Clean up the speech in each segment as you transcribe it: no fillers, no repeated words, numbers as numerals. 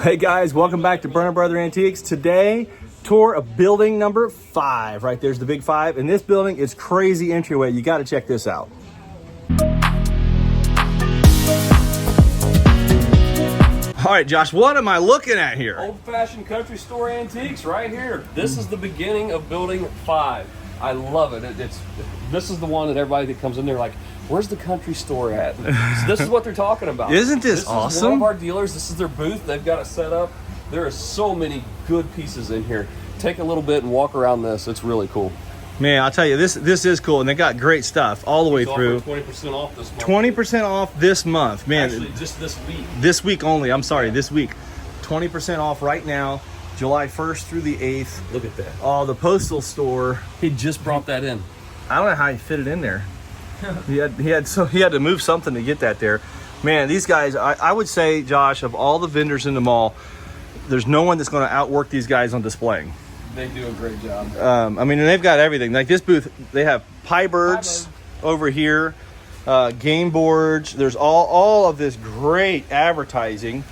Hey guys, welcome back to Burner Brother Antiques. Today, tour of building number 5. Right there's the big 5. And this building is crazy entryway. You got to check this out. All right, Josh, what am I looking at here? Old-fashioned country store antiques right here. This is the beginning of building 5. I love it. This is the one that everybody that comes in there like, where's the country store at? So this is what they're talking about. Isn't this awesome? This is one of our dealers. This is their booth. They've got it set up. There are so many good pieces in here. Take a little bit and walk around this. It's really cool. Man, I'll tell you, this is cool, and they got great stuff all the way through. 20% off this month. 20% off this month, man. Actually, just this week. This week only. I'm sorry, this week. 20% off right now, July 1st through the 8th. Look at that. Oh, the postal store. He just brought that in. I don't know how he fit it in there. he had to move something to get that there. Man, these guys, I would say, Josh, of all the vendors in the mall, there's no one that's going to outwork these guys on displaying. They do a great job. I mean, and they've got everything. Like this booth, they have pie birds over here, game boards. There's all of this great advertising.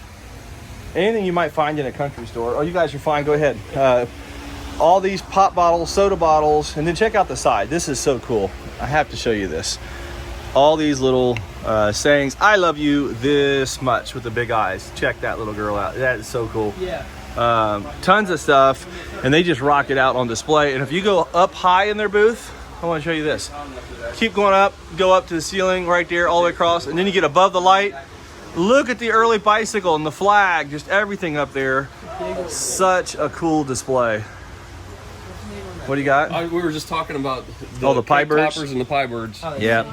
Anything you might find in a country store. Oh, you guys are fine. Go ahead. All these pop bottles, soda bottles, and then check out the side. This is so cool. I have to show you this. All these little sayings. I love you this much with the big eyes. Check that little girl out. That is so cool. Yeah. Tons of stuff, and they just rock it out on display. And if you go up high in their booth, I want to show you this. Keep going up, go up to the ceiling right there, all the way across, and then you get above the light. Look at the early bicycle and the flag, just everything up there. Such a cool display. What do you got? We were just talking about the pie birds toppers and the pie birds. Yeah,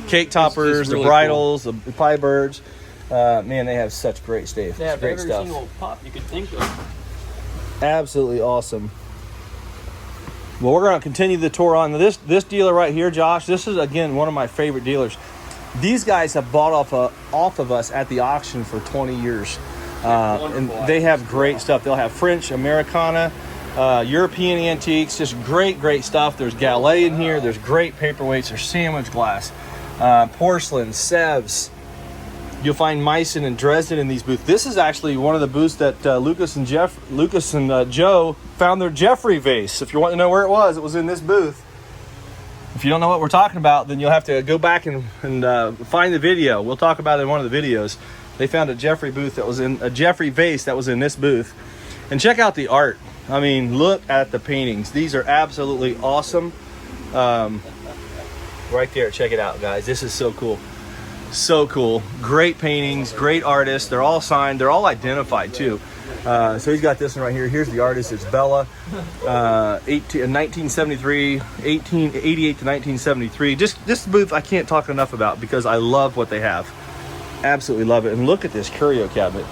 cake toppers, really the bridles, the pie birds. Man, they have such great stuff. They have great every stuff. single pop you could think of. Absolutely awesome. Well, we're going to continue the tour on this dealer right here, Josh. This is again one of my favorite dealers. These guys have bought off of us at the auction for 20 years, and they have great stuff. They'll have French, Americana, European antiques, just great stuff. There's Gallet in here. There's great paperweights. There's sandwich glass, porcelain, Sevres. You'll find Meissen and Dresden in these booths. This is actually one of the booths that Lucas and Joe found their Jeffrey vase. If you want to know where it was in this booth. If you don't know what we're talking about, then you'll have to go back and find the video. We'll talk about it in one of the videos. They found a Jeffrey vase that was in this booth. And check out the art. I mean, look at the paintings. These are absolutely awesome. Right there, check it out, guys. This is so cool. So cool. Great paintings, great artists. They're all signed. They're all identified too. So he's got this one right here. Here's the artist. It's Bella. 1973, 1888 to 1973. Just this booth I can't talk enough about because I love what they have. Absolutely love it. And look at this curio cabinet.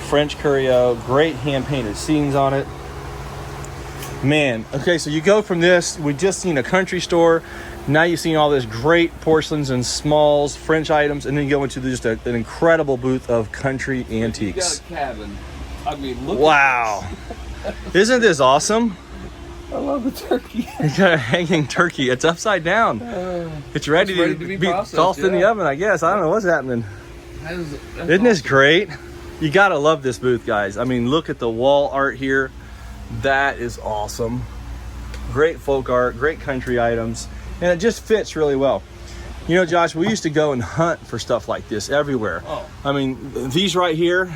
French curio. Great hand-painted scenes on it. Man. Okay, so you go from this. We just seen a country store. Now you've seen all this great porcelains and smalls, French items, and then you go into just an incredible booth of country antiques. You got a cabin. I mean, look wow. Isn't this awesome? I love the turkey. You got a hanging turkey. It's upside down. It's ready to be tossed in the oven, I guess. I don't know what's happening. Isn't this great? You got to love this booth, guys. I mean, look at the wall art here. That is awesome. Great folk art, great country items. And it just fits really well. You know, Josh, we used to go and hunt for stuff like this everywhere. Oh. I mean, these right here,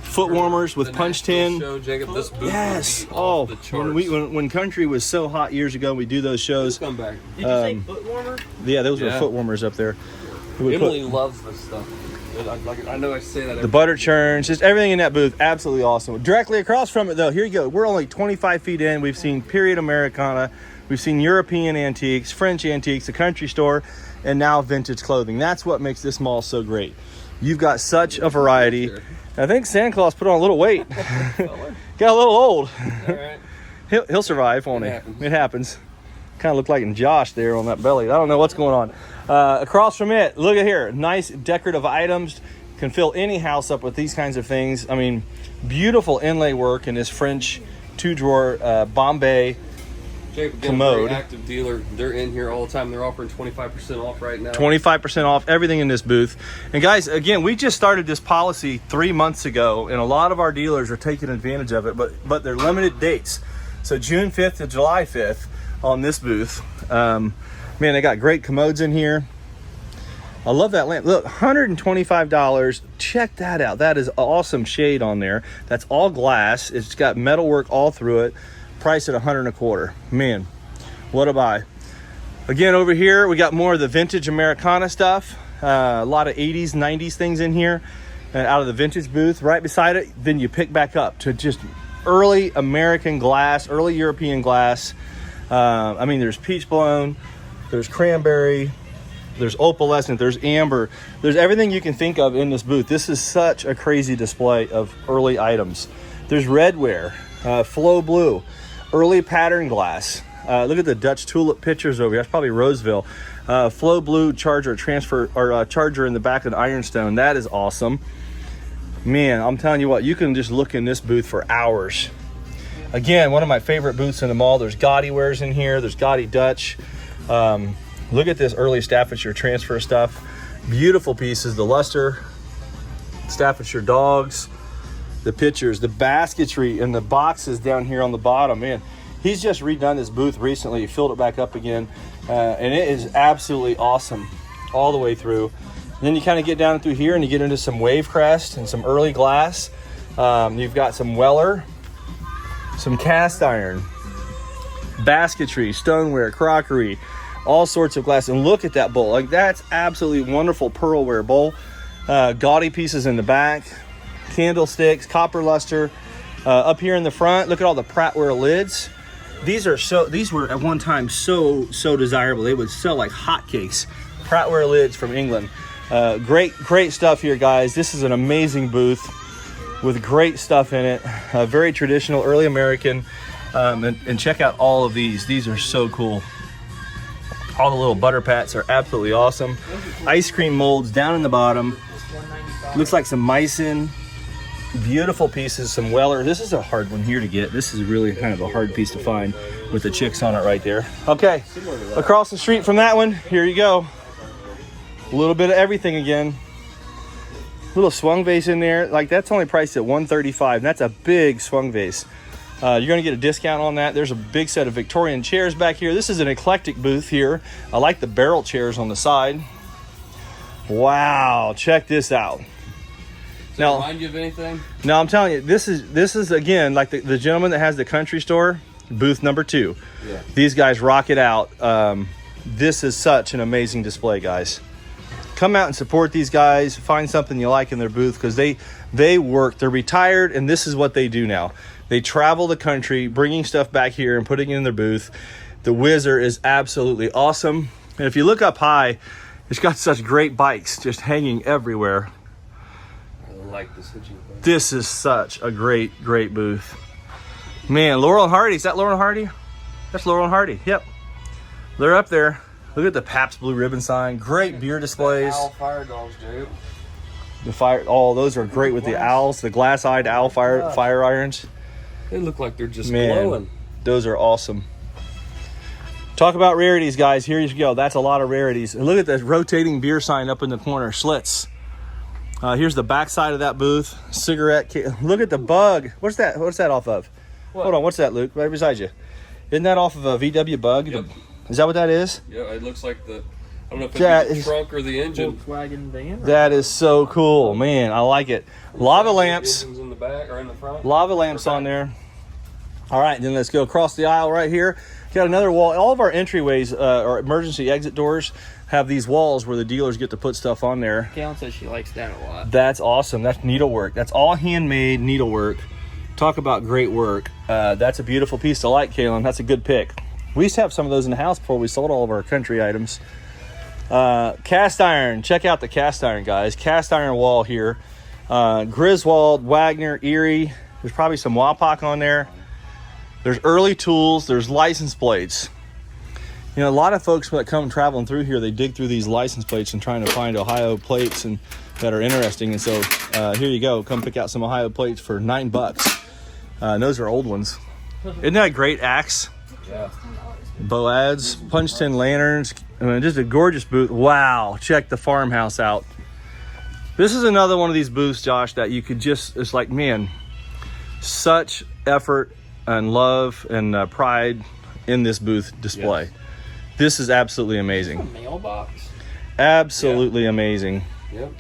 foot warmers with punch tin. Show, Jacob, this booth yes. Oh, when country was so hot years ago, we do those shows. Come back. Did you say foot warmer? Yeah, those were foot warmers up there. Emily loves this stuff. I know I say that. The butter churns, just everything in that booth, absolutely awesome. Directly across from it, though, here you go. We're only 25 feet in. We've seen period Americana. We've seen European antiques, French antiques, a country store, and now vintage clothing. That's what makes this mall so great. You've got such a variety. I think Santa Claus put on a little weight. Got a little old. All right. He'll survive, won't he? It happens. Kind of looked like Josh there on that belly. I don't know what's going on. Across from it, look at here. Nice decorative items. Can fill any house up with these kinds of things. I mean, beautiful inlay work in this French 2-drawer Bombay. Again, commode. very active dealer. They're in here all the time. They're offering 25% off right now. 25% off everything in this booth. And guys, again, we just started this policy 3 months ago, and a lot of our dealers are taking advantage of it, but they're limited dates. So June 5th to July 5th on this booth. Man, they got great commodes in here. I love that lamp. Look, $125. Check that out. That is awesome shade on there. That's all glass. It's got metal work all through it. Price at $125. Man, what a buy. Again, over here, we got more of the vintage Americana stuff. A lot of 80s, 90s things in here out of the vintage booth. Right beside it, then you pick back up to just early American glass, early European glass. I mean, there's peach blown, there's cranberry, there's opalescent, there's amber, there's everything you can think of in this booth. This is such a crazy display of early items. There's redware, flow blue, early pattern glass. Look at the Dutch tulip pictures over here. That's probably Roseville. Flow blue charger transfer or charger in the back of the ironstone. That is awesome. Man, I'm telling you what, you can just look in this booth for hours. Again, one of my favorite booths in the mall. There's Gotti wares in here. There's Gotti Dutch. Look at this early Staffordshire transfer stuff. Beautiful pieces. The luster, Staffordshire dogs, the pictures, the basketry, and the boxes down here on the bottom. Man, he's just redone this booth recently. He filled it back up again, and it is absolutely awesome all the way through. And then you kind of get down through here and you get into some Wavecrest and some early glass. You've got some Weller, some cast iron, basketry, stoneware, crockery, all sorts of glass. And look at that bowl. Like, that's absolutely wonderful pearlware bowl. Gaudy pieces in the back, candlesticks, copper luster. Up here in the front, look at all the Prattware lids. These were at one time so desirable. They would sell like hotcakes. Prattware lids from England. Great stuff here, guys. This is an amazing booth with great stuff in it. Very traditional, early American. And check out all of these. These are so cool. All the little butter pats are absolutely awesome. Ice cream molds down in the bottom. Looks like some Meissen. Beautiful pieces, some Weller. This is a hard one here to get. This is really kind of a hard piece to find with the chicks on it right there. Okay, across the street from that one, here you go. A little bit of everything again. Little swung vase in there. Like, that's only priced at $135, and that's a big swung vase. You're gonna get a discount on that. There's a big set of Victorian chairs back here. This is an eclectic booth here. I like the barrel chairs on the side. Wow, check this out. Does it remind you of anything? No, I'm telling you, this is again like the gentleman that has the country store, booth number 2. Yeah. These guys rock it out. This is such an amazing display, guys. Come out and support these guys. Find something you like in their booth, because they work. They're retired, and this is what they do now. They travel the country, bringing stuff back here and putting it in their booth. The Whizzer is absolutely awesome. And if you look up high, it's got such great bikes just hanging everywhere. I like this hitching point. This is such a great booth. Man, Laurel and Hardy. Is that Laurel and Hardy? That's Laurel and Hardy. Yep. They're up there. Look at the Pabst Blue Ribbon sign. Great beer displays. Owl fire dogs, dude. The fire, oh, those are great with the owls, the glass-eyed owl fire irons. They look like they're just Man, glowing. Those are awesome. Talk about rarities, guys. Here you go. That's a lot of rarities. And look at that rotating beer sign up in the corner. Schlitz. Here's the back side of that booth. Cigarette. Look at the Bug. What's that? What's that off of? What? Hold on. What's that, Luke? Right beside you. Isn't that off of a VW Bug? Yep. Is that what that is? Yeah, it looks like the, I don't know if That it's the is- trunk or the engine. Volkswagen van. That is so cool, man. I like it. Lava lamps. Engines in the back or in the front. Lava lamps on there. All right, then let's go across the aisle right here. Got another wall. All of our entryways or emergency exit doors have these walls where the dealers get to put stuff on there. Kaylin says she likes that a lot. That's awesome. That's needlework. That's all handmade needlework. Talk about great work. That's a beautiful piece to like, Kaylin. That's a good pick. We used to have some of those in the house before we sold all of our country items. Cast iron. Check out the cast iron, guys. Cast iron wall here. Griswold, Wagner, Erie. There's probably some Wapak on there. There's early tools. There's license plates. You know, a lot of folks that come traveling through here, they dig through these license plates and trying to find Ohio plates and that are interesting. And so here you go. Come pick out some Ohio plates for $9. And those are old ones. Isn't that a great axe? Yeah. Boaz, punch tin lanterns. I mean, just a gorgeous booth. Wow, check the farmhouse out. This is another one of these booths, Josh, that you could just, it's like, man, such effort and love and pride in this booth display. Yes. This is absolutely amazing. Mailbox. Absolutely amazing. Yep.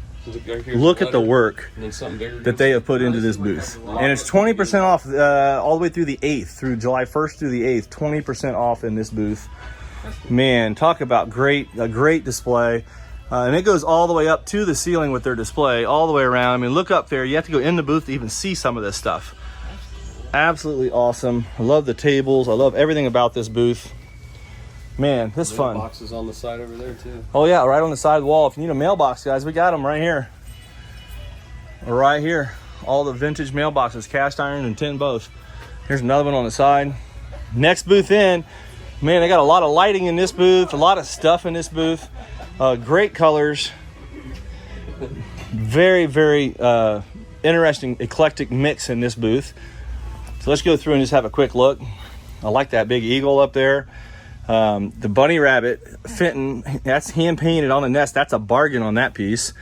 Look at the work and then something bigger that they have put into this booth. And it's 20% off all the way through the 8th, through July 1st through the 8th, 20% off in this booth. Man, talk about a great display. And it goes all the way up to the ceiling with their display, all the way around. I mean, look up there. You have to go in the booth to even see some of this stuff. Absolutely awesome. I love the tables. I love everything about this booth. Man, this is fun. Boxes on the side over there too. Oh yeah, right on the side of the wall. If you need a mailbox, guys, we got them right here. Right here. All the vintage mailboxes, cast iron and tin both. Here's another one on the side. Next booth in. Man, they got a lot of lighting in this booth, a lot of stuff in this booth. Great colors. Very, very interesting, eclectic mix in this booth. So let's go through and just have a quick look. I like that big eagle up there. The bunny rabbit Fenton, that's hand painted on the nest. That's a bargain on that piece.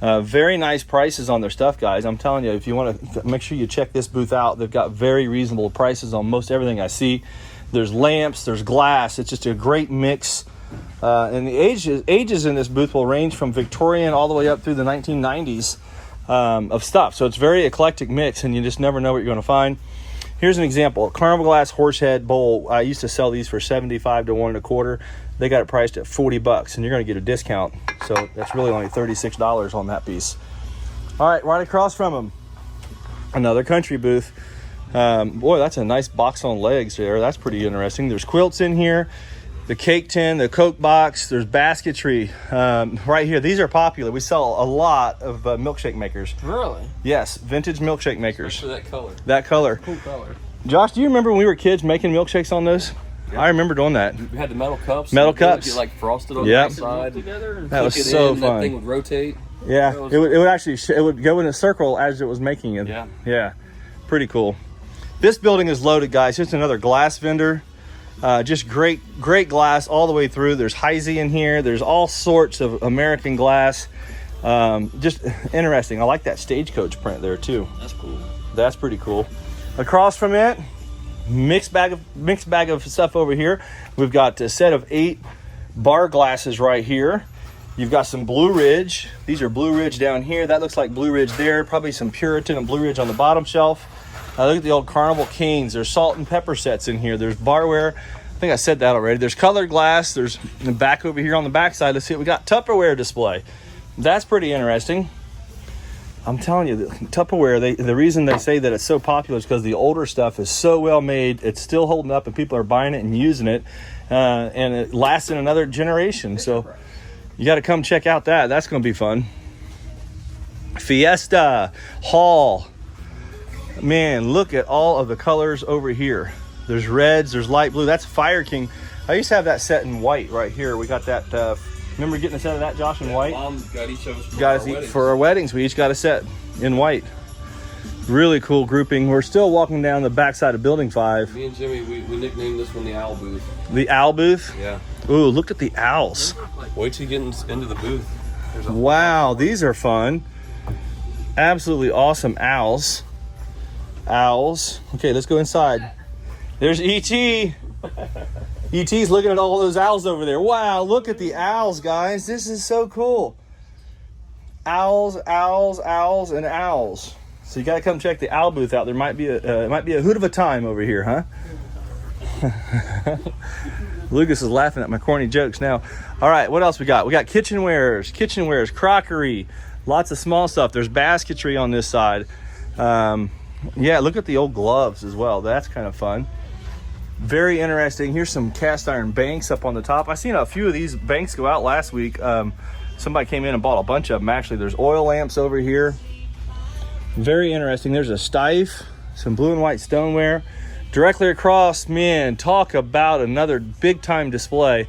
Very nice prices on their stuff, guys. I'm telling you, if you want to make sure you check this booth out, they've got very reasonable prices on most everything I see. There's lamps, there's glass. It's just a great mix. And the ages in this booth will range from Victorian all the way up through the 1990s of stuff. So it's very eclectic mix, and you just never know what you're going to find. Here's an example, a Carnival Glass Horsehead Bowl. I used to sell these for $75 to $1 1/4. They got it priced at $40, and you're going to get a discount. So that's really only $36 on that piece. All right, right across from them, another country booth. Boy, that's a nice box on legs there. That's pretty interesting. There's quilts in here, the cake tin, the Coke box. There's basketry right here. These are popular. We sell a lot of milkshake makers. Really? Yes, vintage milkshake makers. For that color. That color. Cool color. Josh, do you remember when we were kids making milkshakes on those? Yeah. I remember doing that. We had the metal cups. Metal They would cups. Get like frosted on Yep. the side. Together and That was Click it so in, fun. That thing would rotate. Yeah, it would actually it would go in a circle as it was making it. Yeah. Pretty cool. This building is loaded, guys. Here's another glass vendor. Just great glass all the way through. There's Heisey in here. There's all sorts of American glass. Just interesting. I like that Stagecoach print there too. That's cool. That's pretty cool. Across from it, mixed bag of stuff over here. We've got a set of 8 bar glasses right here. You've got some Blue Ridge. These are Blue Ridge down here. That looks like Blue Ridge there. Probably some Puritan and Blue Ridge on the bottom shelf. Look at the old Carnival canes. There's salt and pepper sets in here. There's barware. I think I said that already. There's colored glass. There's the back over here on the back side. Let's see what we got. Tupperware display. That's pretty interesting. I'm telling you, the Tupperware, the reason they say that it's so popular is because the older stuff is so well made. It's still holding up and people are buying it and using it. And it lasts in another generation. So you got to come check out that. That's going to be fun. Fiesta Hall. Man, look at all of the colors over here. There's reds, there's light blue. That's Fire King. I used to have that set in white right here. We got that. Remember getting a set of that, Josh, in white? Mom got each of us For our weddings. We each got a set in white. Really cool grouping. We're still walking down the backside of Building 5. Me and Jimmy, we nicknamed this one the Owl Booth. The Owl Booth? Yeah. Ooh, look at the owls. Wait till you get into the booth. Wow, these are fun. Absolutely awesome owls. Owls. Okay, let's go inside. There's E.T. E.T.'s looking at all those owls over there. Wow, look at the owls, guys. This is so cool. Owls, owls, owls, and owls. So you got to come check the owl booth out. There might be a hoot of a time over here, huh? Lucas is laughing at my corny jokes now. All right, what else we got? We got kitchenwares, crockery, lots of small stuff. There's basketry on this side. Yeah, look at the old gloves as well. That's kind of fun. Very interesting. Here's some cast iron banks up on the top. I seen a few of these banks go out last week. Somebody came in and bought a bunch of them. Actually, there's oil lamps over here. Very interesting. There's a Steiff, some blue and white stoneware. Directly across, man, talk about another big time display.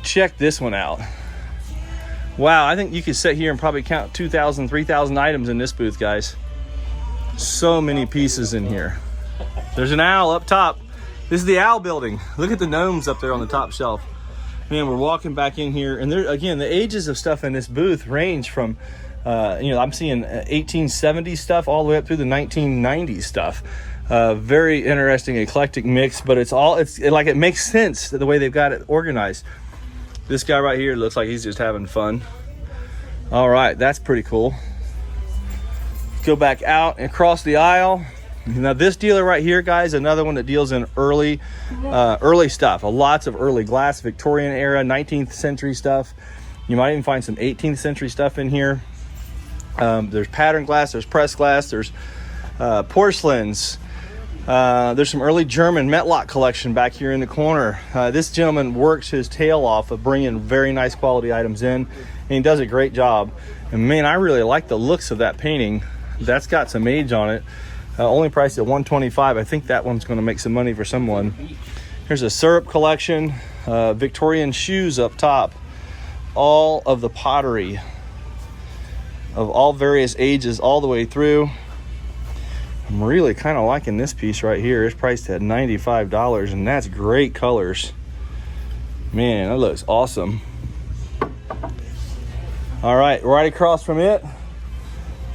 Check this one out. Wow, I think you could sit here and probably count 2,000, 3,000 items in this booth, guys. So many pieces in here. There's an owl up top. This is the Owl Building. Look at the gnomes up there on the top shelf. Man, we're walking back in here, and there again, the ages of stuff in this booth range from, I'm seeing 1870s stuff all the way up through the 1990s stuff. Very interesting, eclectic mix, but it makes sense the way they've got it organized. This guy right here looks like he's just having fun. All right, that's pretty cool. Go back out and across the aisle. Now this dealer right here, guys, another one that deals in early stuff. Lots of early glass, Victorian era, 19th century stuff. You might even find some 18th century stuff in here. There's pattern glass, there's pressed glass, there's porcelains. There's some early German Metlock collection back here in the corner. This gentleman works his tail off of bringing very nice quality items in, and he does a great job. And man, I really like the looks of that painting. That's got some age on it. Only priced at $125. I think that one's going to make some money for someone. Here's a syrup collection, Victorian shoes up top, all of the pottery of all various ages all the way through. I'm really kind of liking this piece right here. It's priced at $95, and that's great colors. Man, that looks awesome. All right, right across from it,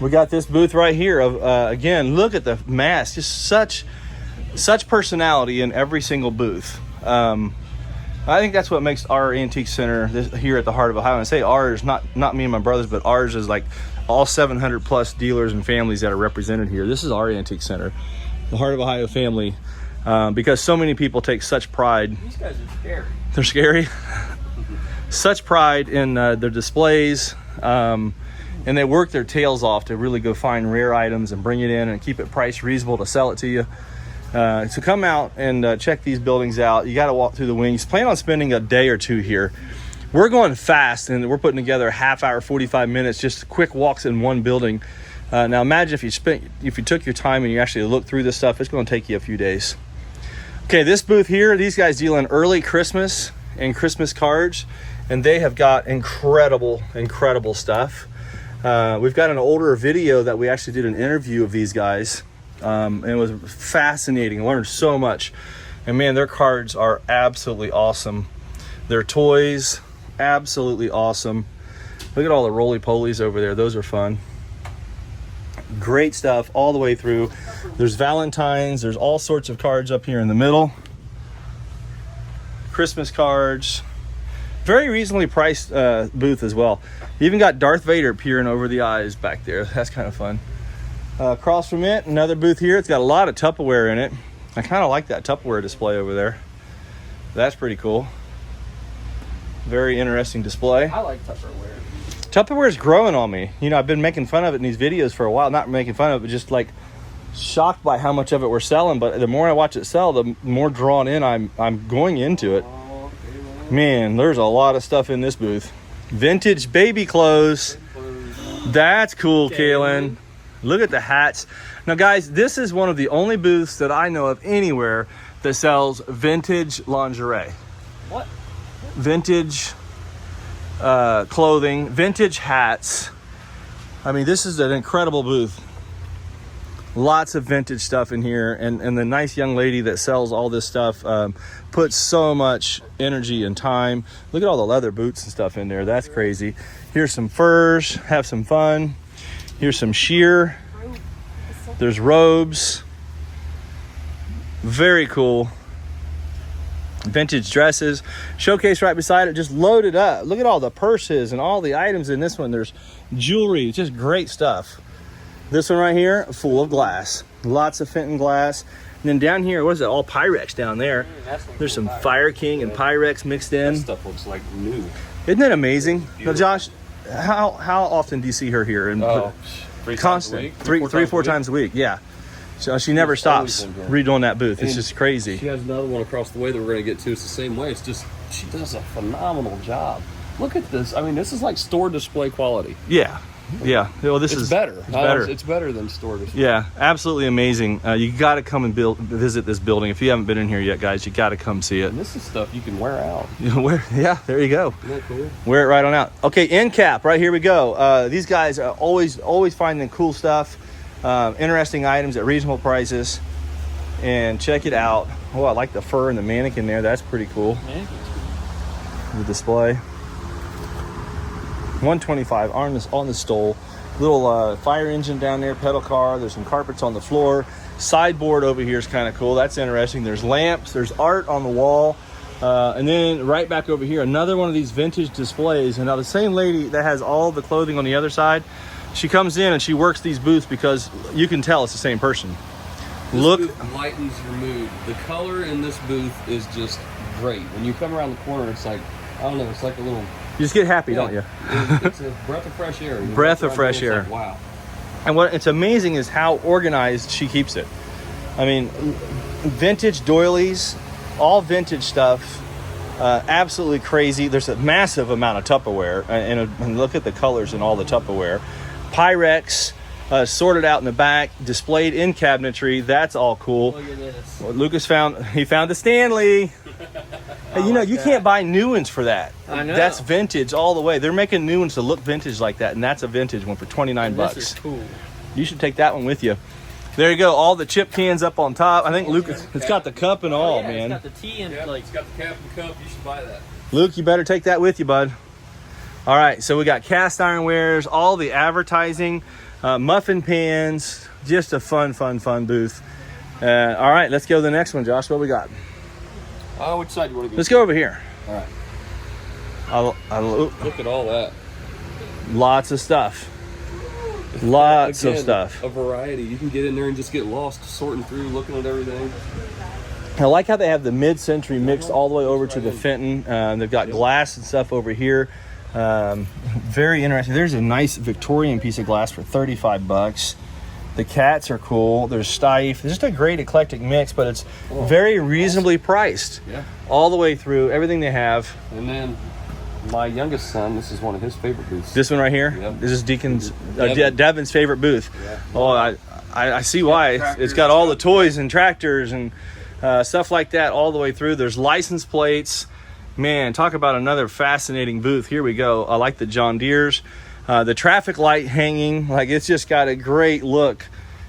we got this booth right here of again, look at the mass, just such personality in every single booth. I think that's what makes our antique center here at the Heart of Ohio. And I say ours, not me and my brothers, but ours is like all 700 plus dealers and families that are represented here. This is our antique center, the Heart of Ohio family, because so many people take such pride. These guys are scary. They're scary. Such pride in their displays. And they work their tails off to really go find rare items and bring it in and keep it priced reasonable to sell it to you. So come out and check these buildings out. You got to walk through the wings. Plan on spending a day or two here. We're going fast, and we're putting together a half hour, 45 minutes, just quick walks in one building. Now imagine if you took your time and you actually looked through this stuff, it's going to take you a few days. Okay, this booth here, these guys deal in early Christmas and Christmas cards, and they have got incredible stuff. We've got an older video that we actually did an interview of these guys, and it was fascinating. Learned so much, and man, their cards are absolutely awesome. Their toys, absolutely awesome. Look at all the roly-polies over there. Those are fun. Great stuff all the way through. There's Valentine's. There's all sorts of cards up here in the middle. Christmas cards. Very reasonably priced booth as well. You even got Darth Vader peering over the eyes back there. That's kind of fun. Across from it, another booth here. It's got a lot of Tupperware in it. I kind of like that Tupperware display over there. That's pretty cool. Very interesting display. I like Tupperware. Tupperware is growing on me. You know, I've been making fun of it in these videos for a while. Not making fun of it, but just like shocked by how much of it we're selling. But the more I watch it sell, the more drawn in I'm going into it. Man, there's a lot of stuff in this booth. Vintage baby clothes. That's cool, Kaylin. Look at the hats. Now, guys, this is one of the only booths that I know of anywhere that sells vintage lingerie. What? Vintage clothing, vintage hats. I mean, this is an incredible booth. Lots of vintage stuff in here, and the nice young lady that sells all this stuff puts so much energy and time. Look at all the leather boots and stuff in there. That's crazy. Here's some furs. Have some fun. Here's some sheer. There's robes. Very cool. Vintage dresses. Showcase right beside it, just loaded up. Look at all the purses and all the items in this one. There's jewelry, just great stuff. This one right here, full of glass. Lots of Fenton glass. And then down here, what is it? All Pyrex down there. There's some Fire King and Pyrex mixed in. That stuff looks like new. Isn't that amazing? Now, Josh, how often do you see her here? And constant, three, 4 times a week. Yeah. So she never stops redoing that booth. It's just crazy. She has another one across the way that we're going to get to. It's the same way. It's just, she does a phenomenal job. Look at this. I mean, this is like store display quality. Yeah. Yeah. Well, this is better. It's better. It's better than store display. Yeah, absolutely amazing. You got to come and visit this building. If you haven't been in here yet, guys, you got to come see it. And this is stuff you can wear out. Yeah, there you go. Isn't that cool? Wear it right on out. Okay, end cap. Right here we go. These guys are always finding cool stuff, interesting items at reasonable prices. and check it out. Oh, I like the fur and the mannequin there. That's pretty cool. The display. $125 on the stole. Little fire engine down there, pedal car. There's some carpets on the floor. Sideboard over here is kind of cool. That's interesting. There's lamps. There's art on the wall. And then right back over here, another one of these vintage displays. And now the same lady that has all the clothing on the other side, she comes in and she works these booths because you can tell it's the same person. This Look, booth lightens your mood. The color in this booth is just great. When you come around the corner, it's like, I don't know, it's like a little... you just get happy, don't you? It's a breath of fresh air. You Breath walk of around fresh here, air. it's like, wow. And what it's amazing is how organized she keeps it. I mean, vintage doilies, all vintage stuff, absolutely crazy. There's a massive amount of Tupperware, and look at the colors in all the Tupperware. Pyrex, sorted out in the back, displayed in cabinetry. That's all cool. Look at this. Well, Lucas found the Stanley. Hey, you know, you can't buy new ones for that. I know. That's vintage all the way. They're making new ones to look vintage like that, and that's a vintage one for 29 And bucks. This is cool. You should take that one with you. There you go. All the chip cans up on top. I think Lucas, it's got the cup and all, yeah, man. It's got the tea and Yeah, like. it's got the cap and cup. You should buy that. Luke, you better take that with you, bud. All right, so we got cast iron wares, all the advertising, muffin pans, just a fun booth. All right, let's go to the next one, Josh. What we got? Which side do you want to go? Let's go over here. All right. Look Look at all that. lots of stuff. Lots of Again, stuff. A variety. You can get in there and just get lost sorting through, looking at everything. I like how they have the mid-century mixed all the way over to the Fenton. They've got glass and stuff over here. Very interesting. There's a nice Victorian piece of glass for 35 bucks. The cats are cool. There's Steiff. It's just a great eclectic mix, but it's very reasonably priced. Yeah. All the way through, everything they have. And then my youngest son, this is one of his favorite booths. This one right here, Yep. this is Deacon's, Devin. Devin's favorite booth. Yeah. Oh, I see why. It's got all the toys and tractors and stuff like that all the way through. There's license plates. Man, talk about another fascinating booth. Here we go. I like the John Deere's. The traffic light hanging. Like, it's just got a great look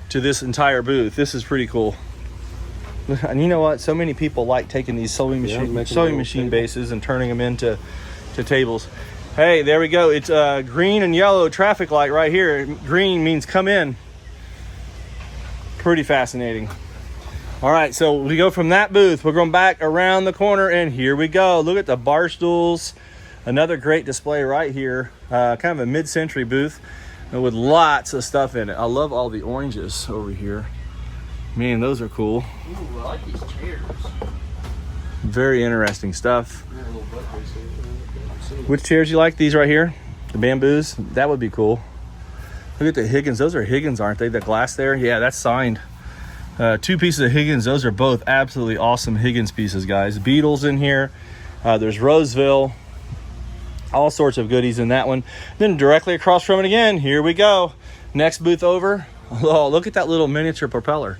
to this entire booth. This is pretty cool. And you know what? So many people like taking these sewing making machine little bases and turning them into tables. Hey, there we go. It's green and yellow traffic light right here. Green means come in. Pretty fascinating. All right, so we go from that booth. We're going back around the corner, and here we go. Look at the bar stools. Another great display right here. Kind of a mid-century booth with lots of stuff in it. I love all the oranges over here. Man, those are cool. Ooh, I like these chairs. Very interesting stuff. Which chairs you like? These right here? The bamboos? That would be cool. Look at the Higgins. Those are Higgins, aren't they? The glass there? Yeah, that's signed. Two pieces of Higgins. Those are both absolutely awesome Higgins pieces, guys. Beatles in here. There's Roseville. All sorts of goodies in that one. Then directly across from it again, here we go. Next booth over. Oh, look at that little miniature propeller.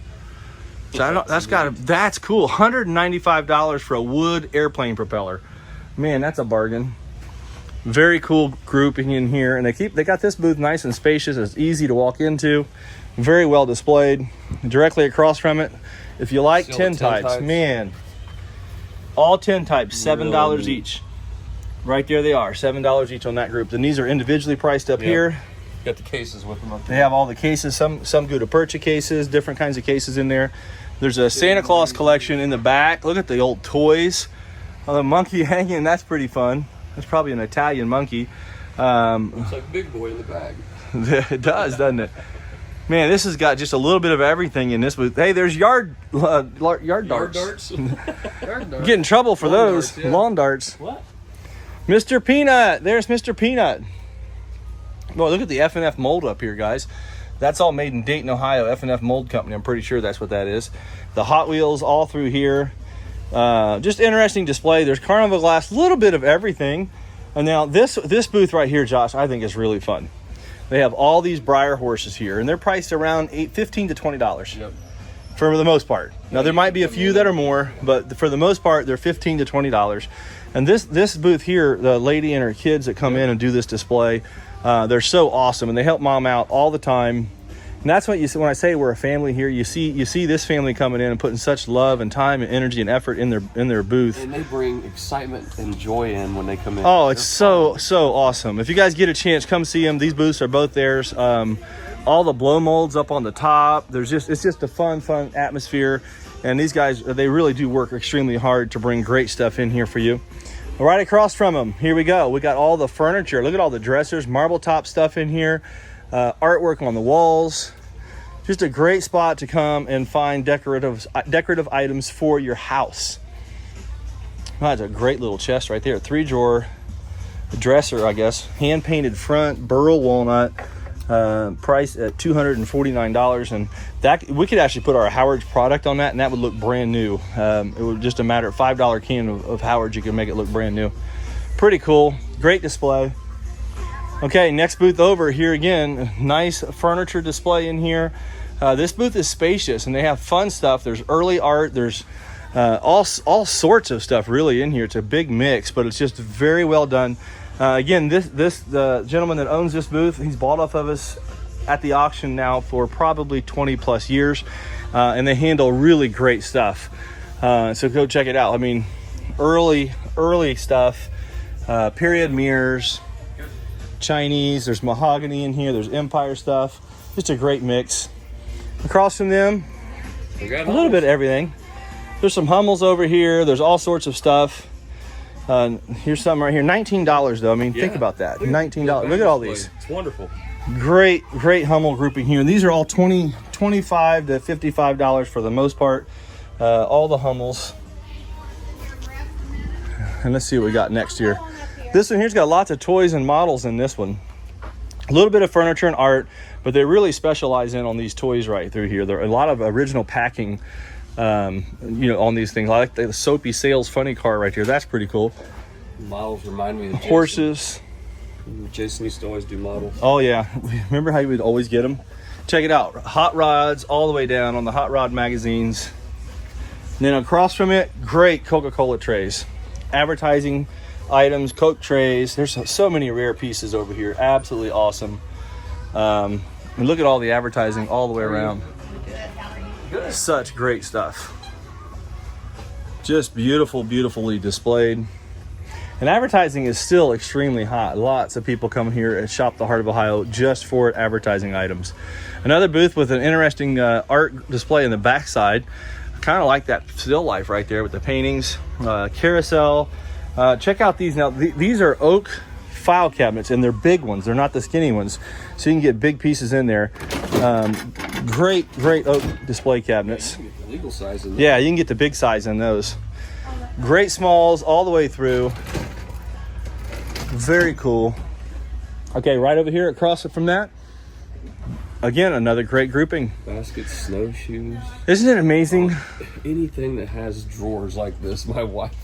So that's cool. $195 for a wood airplane propeller. Man, that's a bargain. Very cool grouping in here, and they got this booth nice and spacious. It's easy to walk into. Very well displayed. Directly across from it, if you like Still tin the types, types. man, all tin types, $7 Really neat. each. Right there they are, $7 each on that group. Then these are individually priced up Yep. here. Got the cases with them up They there. have all the cases, some gutta percha cases, different kinds of cases in there. There's a Santa Claus collection in the back. Look at the old toys. Oh, the monkey hanging, that's pretty fun. That's probably an Italian monkey. Looks like a big boy in the bag. It does, doesn't it? Man, this has got just a little bit of everything in this booth. Hey, there's yard darts. Yard darts? Get in trouble for Lawn those. darts, yeah. Lawn darts. What? Mr. Peanut. There's Mr. Peanut. Well, look at the F&F mold up here, guys. That's all made in Dayton, Ohio. F&F Mold Company. I'm pretty sure that's what that is. The Hot Wheels all through here. Just interesting display. There's Carnival glass, a little bit of everything. And now this booth right here, Josh, I think is really fun. They have all these Breyer horses here, and they're priced around $15 to $20 Yep. for the most part. Now there might be a few that are more, but for the most part, they're $15 to $20. And this booth here, the lady and her kids that come in and do this display, they're so awesome, and they help mom out all the time. And that's what you see when I say we're a family here. You see this family coming in and putting such love and time and energy and effort in their booth. And they bring excitement and joy in when they come in. Oh, it's so awesome. If you guys get a chance, come see them. These booths are both theirs. All the blow molds up on the top. It's just a fun atmosphere. And these guys, they really do work extremely hard to bring great stuff in here for you. Right across from them, here we go. We got all the furniture. Look at all the dressers, marble top stuff in here. Artwork on the walls. Just a great spot to come and find decorative items for your house. That's a great little chest right there. 3-drawer dresser, I guess. Hand painted front, burl walnut. Price at $249, and that we could actually put our Howard's product on that, and that would look brand new. It would just a matter of $5 can of Howard's. You can make it look brand new. Pretty cool. Great display. Okay, next booth over here again. Nice furniture display in here. This booth is spacious, and they have fun stuff. There's early art. There's all sorts of stuff really in here. It's a big mix, but it's just very well done. Again, the gentleman that owns this booth, he's bought off of us at the auction now for probably 20 plus years, and they handle really great stuff. So go check it out. I mean, early stuff, period mirrors, Chinese, there's mahogany in here, there's Empire stuff. Just a great mix. Across from them, a little bit of everything. There's some Hummels over here. There's all sorts of stuff. Here's some right here. $19 though. I mean, think about that. $19. Look at all these. It's wonderful. Great Hummel grouping here. And these are all $25 to $55 for the most part. All the Hummels. And let's see what we got next here. This one here's got lots of toys and models in this one. A little bit of furniture and art, but they really specialize in on these toys right through here. There are a lot of original packing, on these things. I like the Soapy Sales funny car right here. That's pretty cool. Models remind me of Jason. Horses. Jason used to always do models. Oh yeah, remember how you would always get them? Check it out. Hot rods all the way down on the Hot Rod magazines. And then across from it, great Coca-Cola trays. Advertising items, Coke trays. There's so many rare pieces over here. Absolutely awesome. And look at all the advertising all the way around. Such great stuff. Just beautifully displayed. And advertising is still extremely hot. Lots of people come here and shop the Heart of Ohio just for advertising items. Another booth with an interesting art display in the backside. I kind of like that still life right there with the paintings. Carousel. Check out these now. These are oak file cabinets, and they're big ones. They're not the skinny ones, so you can get big pieces in there. Great oak display cabinets. Yeah, you can get the legal size in there. Yeah, you can get the big size in those. Great smalls all the way through. Very cool. Okay, right over here across from that, again, another great grouping. Baskets, snowshoes. Isn't it amazing? Anything that has drawers like this, my wife.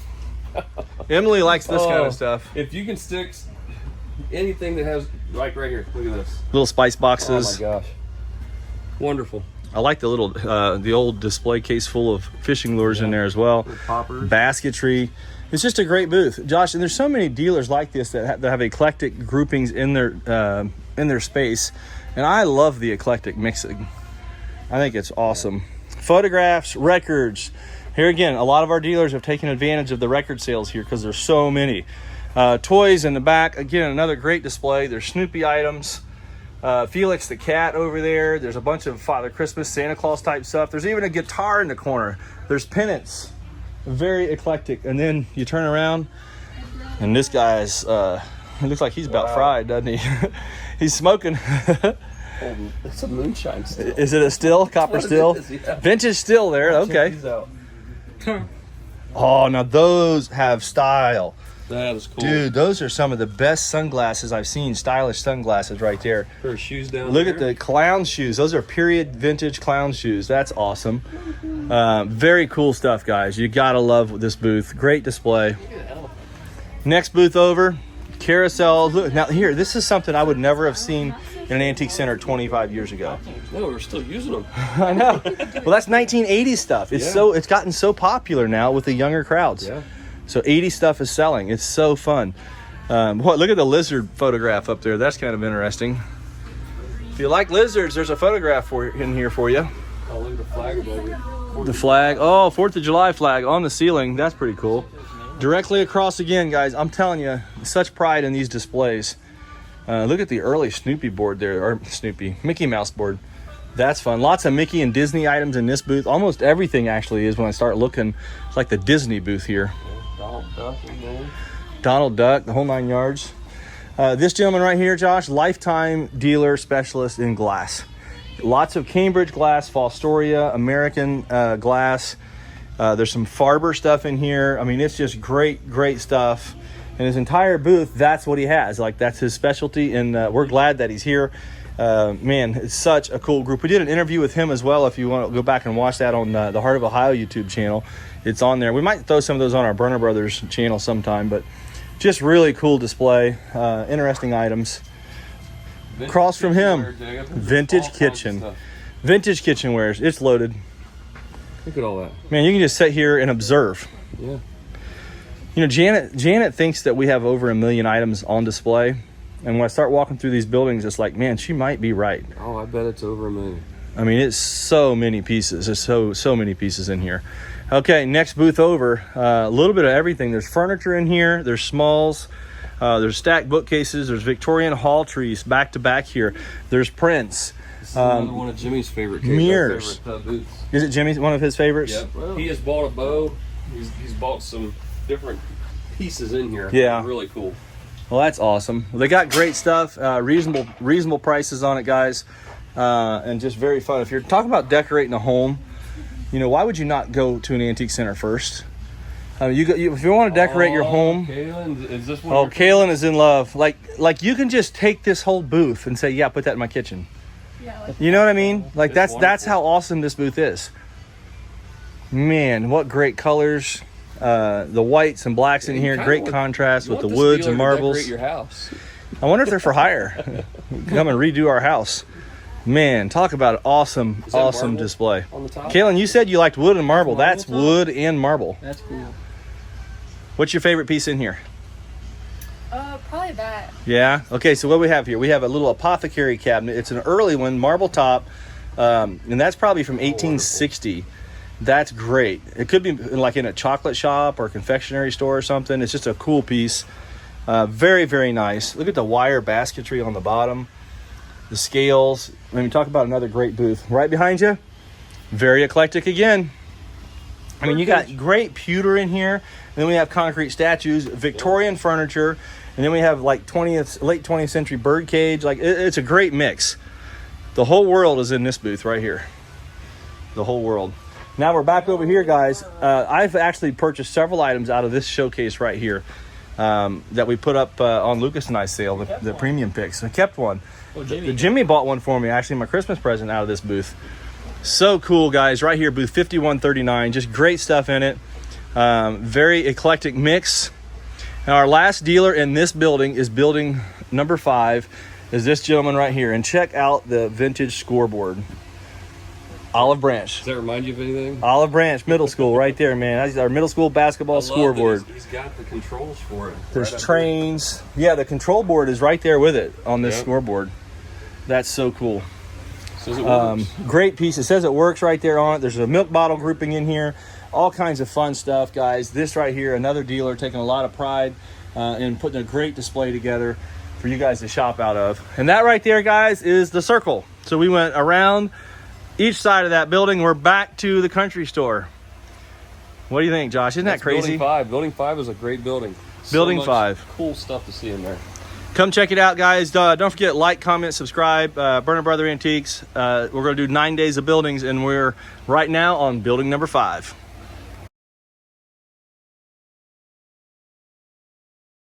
Emily likes this kind of stuff. If you can stick anything that has, like right here, look at this. Little spice boxes. Oh my gosh. Wonderful. I like the little, the old display case full of fishing lures in there as well. Poppers. Basketry. It's just a great booth, Josh. And there's so many dealers like this that have eclectic groupings in their space, and I love the eclectic mixing. I think it's awesome. Photographs, records. Here again, a lot of our dealers have taken advantage of the record sales here because there's so many. Toys in the back. Again, another great display. There's Snoopy items. Felix the cat over there. There's a bunch of Father Christmas, Santa Claus type stuff. There's even a guitar in the corner. There's pennants. Very eclectic. And then you turn around, and this guy's, it looks like he's about fried, doesn't he? He's smoking. It's a moonshine still. Is it a still? Copper still? Yeah. Vintage still there. Okay. Oh, now those have style. That is cool. Dude, those are some of the best sunglasses I've seen. Stylish sunglasses right there. There are shoes down Look there. at the clown shoes. Those are period vintage clown shoes. That's awesome. Very cool stuff, guys. You gotta love this booth. Great display. Next booth over, carousel. Look, now here, this is something I would never have seen in an antique center 25 years ago. No, we're still using them. I know. Well, that's 1980s stuff. It's gotten so popular now with the younger crowds. Yeah. So 80 stuff is selling. It's so fun. Look at the lizard photograph up there. That's kind of interesting. If you like lizards, there's a photograph in here for you. Oh, look at the flag above you. The flag. Oh, 4th of July flag on the ceiling. That's pretty cool. Directly across again, guys. I'm telling you, such pride in these displays. Look at the early Snoopy board there, or Snoopy, Mickey Mouse board. That's fun. Lots of Mickey and Disney items in this booth. Almost everything actually is when I start looking. It's like the Disney booth here. Donald Duck, man. Donald Duck, the whole 9 yards. This gentleman right here, Josh, lifetime dealer specialist in glass. Lots of Cambridge glass, Fostoria, American glass. There's some Farber stuff in here. I mean, it's just great stuff. And his entire booth, that's what he has. Like, that's his specialty, and we're glad that he's here. Man, it's such a cool group. We did an interview with him as well. If you want to go back and watch that on the Heart of Ohio YouTube channel, it's on there. We might throw some of those on our Burner Brothers channel sometime, but just really cool display, interesting items. Across from him, vintage kitchen, vintage kitchenwares. It's loaded. Look at all that. Man, you can just sit here and observe. Yeah. You know, Janet thinks that we have over 1 million items on display, and when I start walking through these buildings, it's like, man, she might be right. Oh, I bet it's over 1 million. I mean, it's so many pieces. There's so many pieces in here. Okay, next booth over. A little bit of everything. There's furniture in here. There's smalls. There's stacked bookcases. There's Victorian hall trees back to back here. There's prints. This is another one of Jimmy's favorite mirrors. Booths. Is it Jimmy's one of his favorites? Yep. Well, he has bought a bow. He's bought some different pieces in here. Yeah. Really cool. Well, that's awesome. Well, they got great stuff. Reasonable prices on it, guys. And just very fun. If you're talking about decorating a home, you know, why would you not go to an antique center first? If you want to decorate your home. Kaylin, is this one? Oh, Kaylin is in love. Like you can just take this whole booth and say, yeah, put that in my kitchen. Yeah, You know what I mean? Like It's that's wonderful. how awesome this booth is. Man, what great colors. The whites and blacks in you here. kinda Great want- contrast you with the want this woods dealer and to marbles. decorate your house. I wonder if they're for hire. Come and redo our house. Man, talk about an awesome Is that marble display. on the top? Kaylin, you said you liked wood and marble. Marble That's top? wood and marble. That's cool. What's your favorite piece in here? probably that. Yeah. Okay. So what we have here, we have a little apothecary cabinet. It's an early one, marble top, and that's probably from 1860. That's great. It could be like in a chocolate shop or confectionery store or something. It's just a cool piece. Very, very nice. Look at the wire basketry on the bottom. The scales. Let me talk about another great booth. Right behind you, very eclectic again. I mean, you got great pewter in here. And then we have concrete statues, Victorian furniture, and then we have like late 20th century bird cage. Like it's a great mix. The whole world is in this booth right here. The whole world. Now we're back over here, guys. I've actually purchased several items out of this showcase right here that we put up on Lucas and I's sale, the premium picks. I kept one. Oh, Jimmy. Jimmy bought one for me, actually, my Christmas present out of this booth. So cool, guys. Right here, booth 5139. Just great stuff in it. Very eclectic mix. Now, our last dealer in this building is building number 5, is this gentleman right here. And check out the vintage scoreboard. Olive Branch. Does that remind you of anything? Olive Branch Middle School right there, man. That's our middle school basketball I love that scoreboard. He's got the controls for it. There's right up trains. Yeah, the control board is right there with it on this Yep. scoreboard. That's so cool. there. Says it works. Great piece. It says it works right there on it. There's a milk bottle grouping in here. All kinds of fun stuff, guys. This right here, another dealer taking a lot of pride in putting a great display together for you guys to shop out of. And that right there, guys, is the circle. So we went around each side of that building. We're back to the country store. What do you think, Josh? Isn't that That's crazy? Building 5. Building 5 is a great building. Building much 5. Cool stuff to see in there. Come check it out, guys. Don't forget, like, comment, subscribe. Burner Brother Antiques. We're going to do 9 days of buildings, and we're right now on building number 5.